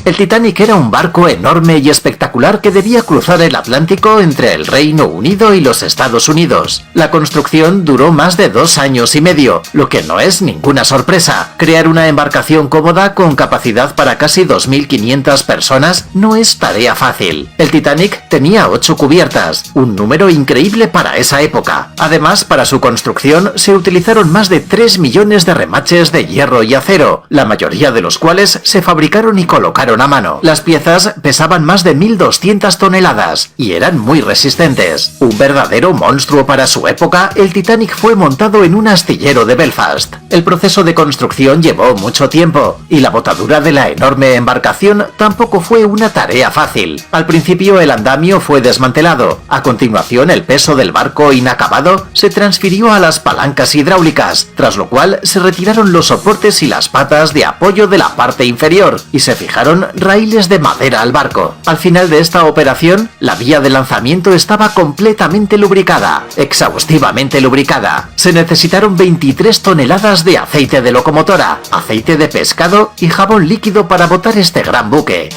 El Titanic era un barco enorme y espectacular que debía cruzar el Atlántico entre el Reino Unido y los Estados Unidos. La construcción duró más de 2 años y medio, lo que no es ninguna sorpresa. Crear una embarcación cómoda con capacidad para casi 2.500 personas no es tarea fácil. El Titanic tenía 8 cubiertas, un número increíble para esa época. Además, para su construcción se utilizaron más de 3 millones de remaches de hierro y acero, la mayoría de los cuales se fabricaron y colocaron a mano. Las piezas pesaban más de 1.200 toneladas y eran muy resistentes. Un verdadero monstruo para su época, el Titanic fue montado en un astillero de Belfast. El proceso de construcción llevó mucho tiempo y la botadura de la enorme embarcación tampoco fue una tarea fácil. Al principio el andamio fue desmantelado. A continuación el peso del barco inacabado se transfirió a las palancas hidráulicas, tras lo cual se retiraron los soportes y las patas de apoyo de la parte inferior y se fijaron raíles de madera al barco. Al final de esta operación, la vía de lanzamiento estaba completamente lubricada, exhaustivamente lubricada. Se necesitaron 23 toneladas de aceite de locomotora, aceite de pescado y jabón líquido para botar este gran buque.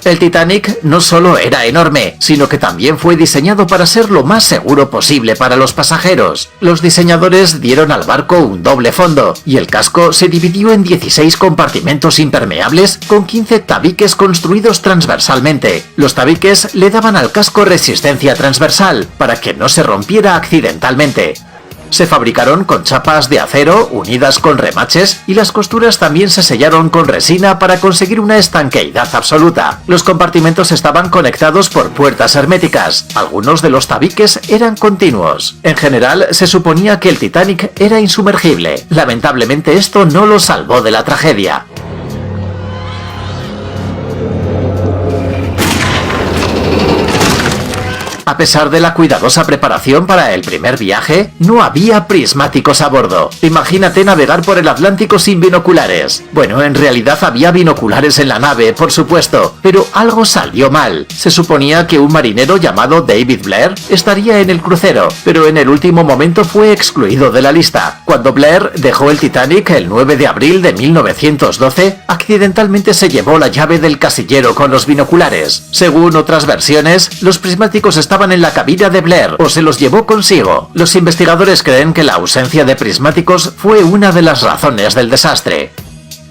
El Titanic no solo era enorme, sino que también fue diseñado para ser lo más seguro posible para los pasajeros. Los diseñadores dieron al barco un doble fondo, y el casco se dividió en 16 compartimentos impermeables con 15 tabiques construidos transversalmente. Los tabiques le daban al casco resistencia transversal, para que no se rompiera accidentalmente. Se fabricaron con chapas de acero unidas con remaches y las costuras también se sellaron con resina para conseguir una estanqueidad absoluta. Los compartimentos estaban conectados por puertas herméticas. Algunos de los tabiques eran continuos. En general, se suponía que el Titanic era insumergible. Lamentablemente esto no lo salvó de la tragedia. A pesar de la cuidadosa preparación para el primer viaje, no había prismáticos a bordo. Imagínate navegar por el Atlántico sin binoculares. Bueno, en realidad había binoculares en la nave, por supuesto, pero algo salió mal. Se suponía que un marinero llamado David Blair estaría en el crucero, pero en el último momento fue excluido de la lista. Cuando Blair dejó el Titanic el 9 de abril de 1912, accidentalmente se llevó la llave del casillero con los binoculares. Según otras versiones, los prismáticos estaban en la cabina de Blair o se los llevó consigo. Los investigadores creen que la ausencia de prismáticos fue una de las razones del desastre.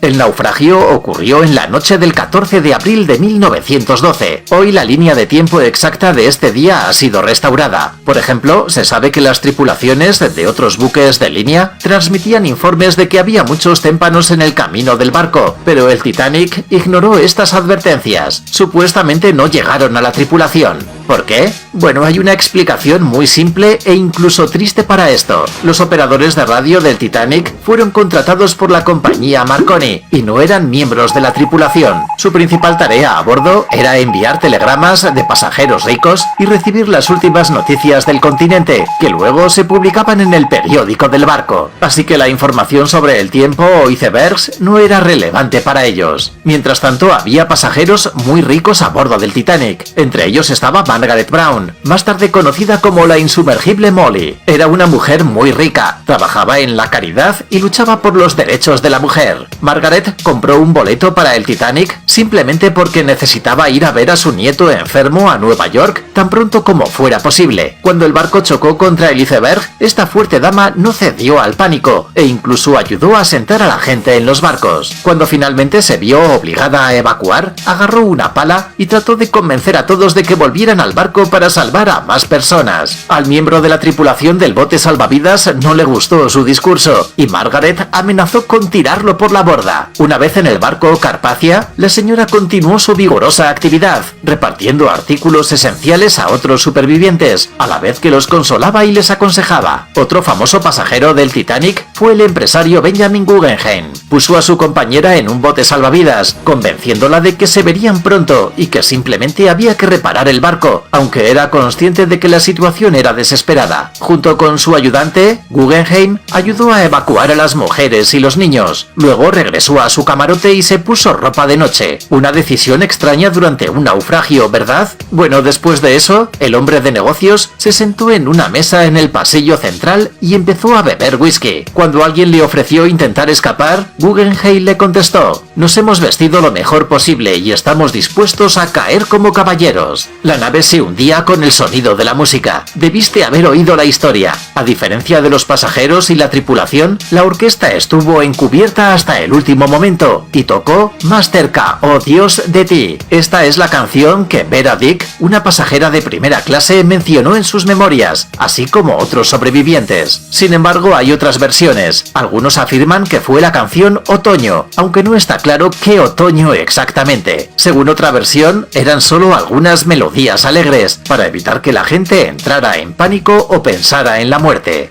El naufragio ocurrió en la noche del 14 de abril de 1912. Hoy la línea de tiempo exacta de este día ha sido restaurada. Por ejemplo, se sabe que las tripulaciones de otros buques de línea transmitían informes de que había muchos témpanos en el camino del barco, pero el Titanic ignoró estas advertencias. Supuestamente no llegaron a la tripulación. ¿Por qué? Bueno, hay una explicación muy simple e incluso triste para esto. Los operadores de radio del Titanic fueron contratados por la compañía Marconi y no eran miembros de la tripulación. Su principal tarea a bordo era enviar telegramas de pasajeros ricos y recibir las últimas noticias del continente, que luego se publicaban en el periódico del barco. Así que la información sobre el tiempo o icebergs no era relevante para ellos. Mientras tanto, había pasajeros muy ricos a bordo del Titanic. Entre ellos estaba Margaret Brown, más tarde conocida como la insumergible Molly. Era una mujer muy rica, trabajaba en la caridad y luchaba por los derechos de la mujer. Margaret compró un boleto para el Titanic simplemente porque necesitaba ir a ver a su nieto enfermo a Nueva York tan pronto como fuera posible. Cuando el barco chocó contra el iceberg, esta fuerte dama no cedió al pánico e incluso ayudó a sentar a la gente en los barcos. Cuando finalmente se vio obligada a evacuar, agarró una pala y trató de convencer a todos de que volvieran al barco para salvar a más personas. Al miembro de la tripulación del bote salvavidas no le gustó su discurso y Margaret amenazó con tirarlo por la borda. Una vez en el barco Carpathia, la señora continuó su vigorosa actividad, repartiendo artículos esenciales a otros supervivientes, a la vez que los consolaba y les aconsejaba. Otro famoso pasajero del Titanic fue el empresario Benjamin Guggenheim. Puso a su compañera en un bote salvavidas, convenciéndola de que se verían pronto y que simplemente había que reparar el barco. ayudó, aunque era consciente de que la situación era desesperada. Junto con su ayudante, Guggenheim, ayudó a evacuar a las mujeres y los niños. Luego regresó a su camarote y se puso ropa de noche. Una decisión extraña durante un naufragio, ¿verdad? Bueno, después de eso, el hombre de negocios se sentó en una mesa en el pasillo central y empezó a beber whisky. Cuando alguien le ofreció intentar escapar, Guggenheim le contestó: «Nos hemos vestido lo mejor posible y estamos dispuestos a caer como caballeros». La nave se hundía con el sonido de la música. Debiste haber oído la historia. A diferencia de los pasajeros y la tripulación, la orquesta estuvo encubierta hasta el último momento y tocó Más cerca, oh Dios, de ti. Esta es la canción que Vera Dick, una pasajera de primera clase, mencionó en sus memorias, así como otros sobrevivientes. Sin embargo, hay otras versiones. Algunos afirman que fue la canción Otoño, aunque no está claro qué otoño exactamente. Según otra versión, eran solo algunas melodías alegres, para evitar que la gente entrara en pánico o pensara en la muerte.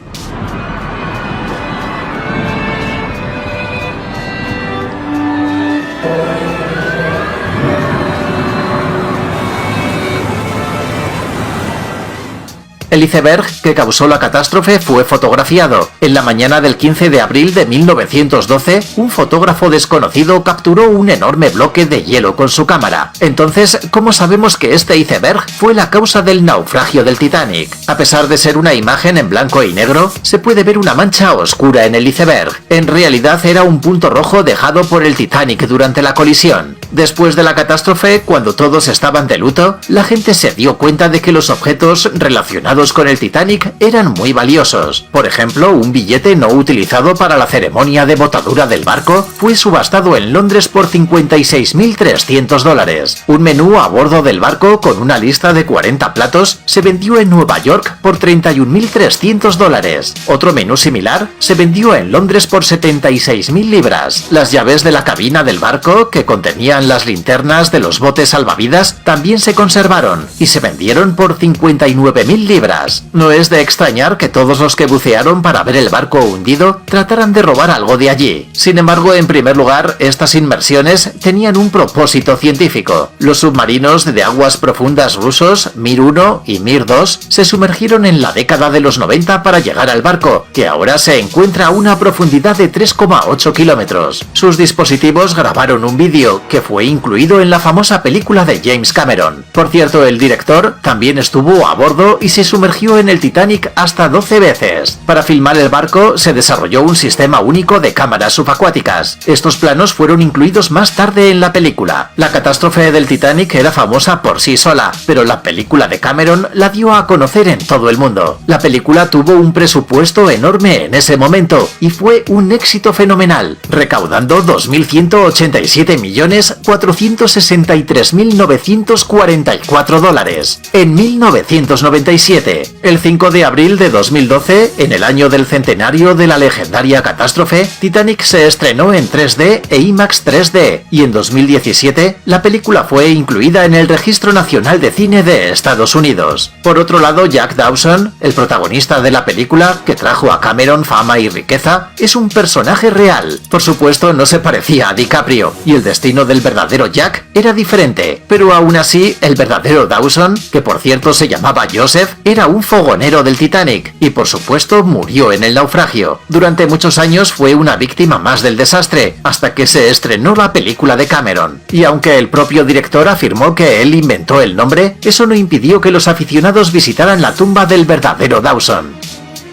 El iceberg que causó la catástrofe fue fotografiado. En la mañana del 15 de abril de 1912, un fotógrafo desconocido capturó un enorme bloque de hielo con su cámara. Entonces, ¿cómo sabemos que este iceberg fue la causa del naufragio del Titanic? A pesar de ser una imagen en blanco y negro, se puede ver una mancha oscura en el iceberg. En realidad era un punto rojo dejado por el Titanic durante la colisión. Después de la catástrofe, cuando todos estaban de luto, la gente se dio cuenta de que los objetos relacionados con el Titanic eran muy valiosos. Por ejemplo, un billete no utilizado para la ceremonia de botadura del barco fue subastado en Londres por $56.300. Un menú a bordo del barco con una lista de 40 platos se vendió en Nueva York por $31.300. Otro menú similar se vendió en Londres por 76.000 libras. Las llaves de la cabina del barco, que contenían las linternas de los botes salvavidas, también se conservaron y se vendieron por 59.000 libras. No es de extrañar que todos los que bucearon para ver el barco hundido trataran de robar algo de allí. Sin embargo, en primer lugar, estas inmersiones tenían un propósito científico. Los submarinos de aguas profundas rusos Mir 1 y Mir 2 se sumergieron en la década de los 90 para llegar al barco, que ahora se encuentra a una profundidad de 3,8 kilómetros. Sus dispositivos grabaron un vídeo que fue incluido en la famosa película de James Cameron. Por cierto, el director también estuvo a bordo y se sumergió en el Titanic hasta 12 veces. Para filmar el barco se desarrolló un sistema único de cámaras subacuáticas. Estos planos fueron incluidos más tarde en la película. La catástrofe del Titanic era famosa por sí sola, pero la película de Cameron la dio a conocer en todo el mundo. La película tuvo un presupuesto enorme en ese momento y fue un éxito fenomenal, recaudando $2.187.463.944. En 1997, el 5 de abril de 2012, en el año del centenario de la legendaria catástrofe, Titanic se estrenó en 3D e IMAX 3D, y en 2017 la película fue incluida en el Registro Nacional de Cine de Estados Unidos. Por otro lado, Jack Dawson, el protagonista de la película, que trajo a Cameron fama y riqueza, es un personaje real. Por supuesto, no se parecía a DiCaprio, y el destino del verdadero Jack era diferente, pero aún así, el verdadero Dawson, que por cierto se llamaba Joseph, era un fogonero del Titanic y por supuesto murió en el naufragio. Durante muchos años fue una víctima más del desastre, hasta que se estrenó la película de Cameron. Y aunque el propio director afirmó que él inventó el nombre, eso no impidió que los aficionados visitaran la tumba del verdadero Dawson.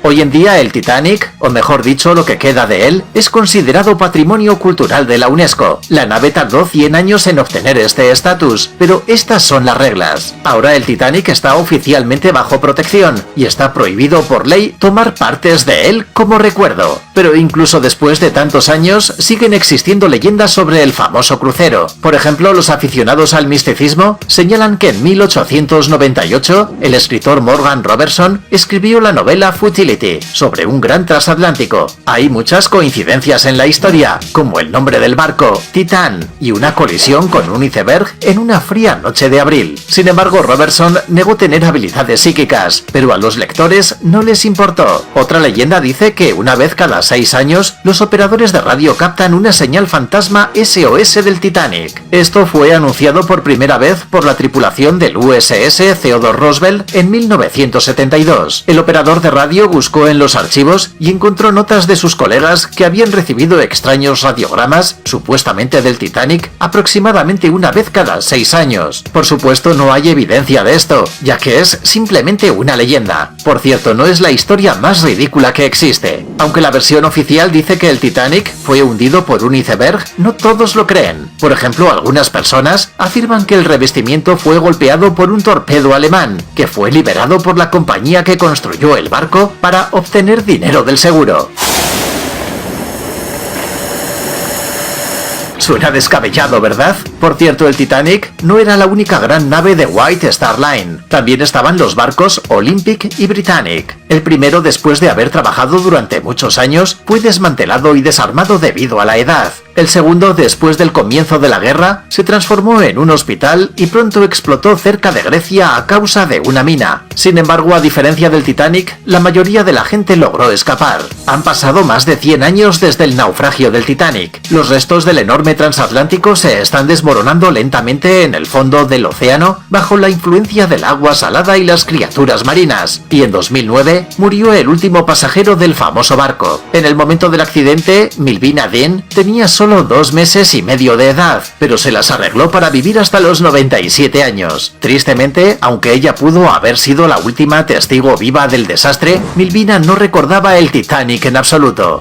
Hoy en día el Titanic, o mejor dicho lo que queda de él, es considerado Patrimonio Cultural de la UNESCO. La nave tardó 100 años en obtener este estatus, pero estas son las reglas. Ahora el Titanic está oficialmente bajo protección y está prohibido por ley tomar partes de él como recuerdo. Pero incluso después de tantos años siguen existiendo leyendas sobre el famoso crucero. Por ejemplo, los aficionados al misticismo señalan que en 1898 el escritor Morgan Robertson escribió la novela Futility sobre un gran transatlántico. Hay muchas coincidencias en la historia, como el nombre del barco, Titán, y una colisión con un iceberg en una fría noche de abril. Sin embargo, Robertson negó tener habilidades psíquicas, pero a los lectores no les importó. Otra leyenda dice que una vez cada cada 6 años, los operadores de radio captan una señal fantasma SOS del Titanic. Esto fue anunciado por primera vez por la tripulación del USS Theodore Roosevelt en 1972. El operador de radio buscó en los archivos y encontró notas de sus colegas que habían recibido extraños radiogramas, supuestamente del Titanic, aproximadamente una vez cada 6 años. Por supuesto, no hay evidencia de esto, ya que es simplemente una leyenda. Por cierto, no es la historia más ridícula que existe. Aunque la versión oficial dice que el Titanic fue hundido por un iceberg, no todos lo creen. Por ejemplo, algunas personas afirman que el revestimiento fue golpeado por un torpedo alemán, que fue liberado por la compañía que construyó el barco para obtener dinero del seguro. Suena descabellado, ¿verdad? Por cierto, el Titanic no era la única gran nave de White Star Line. También estaban los barcos Olympic y Britannic. El primero, después de haber trabajado durante muchos años, fue desmantelado y desarmado debido a la edad. El segundo, después del comienzo de la guerra, se transformó en un hospital y pronto explotó cerca de Grecia a causa de una mina. Sin embargo, a diferencia del Titanic, la mayoría de la gente logró escapar. Han pasado más de 100 años desde el naufragio del Titanic. Los restos del enorme transatlántico se están desmoronando lentamente en el fondo del océano bajo la influencia del agua salada y las criaturas marinas. Y en 2009 murió el último pasajero del famoso barco. En el momento del accidente, Milvina Dean tenía solo 2 meses y medio de edad, pero se las arregló para vivir hasta los 97 años. Tristemente, aunque ella pudo haber sido la última testigo viva del desastre, Milvina no recordaba el Titanic en absoluto.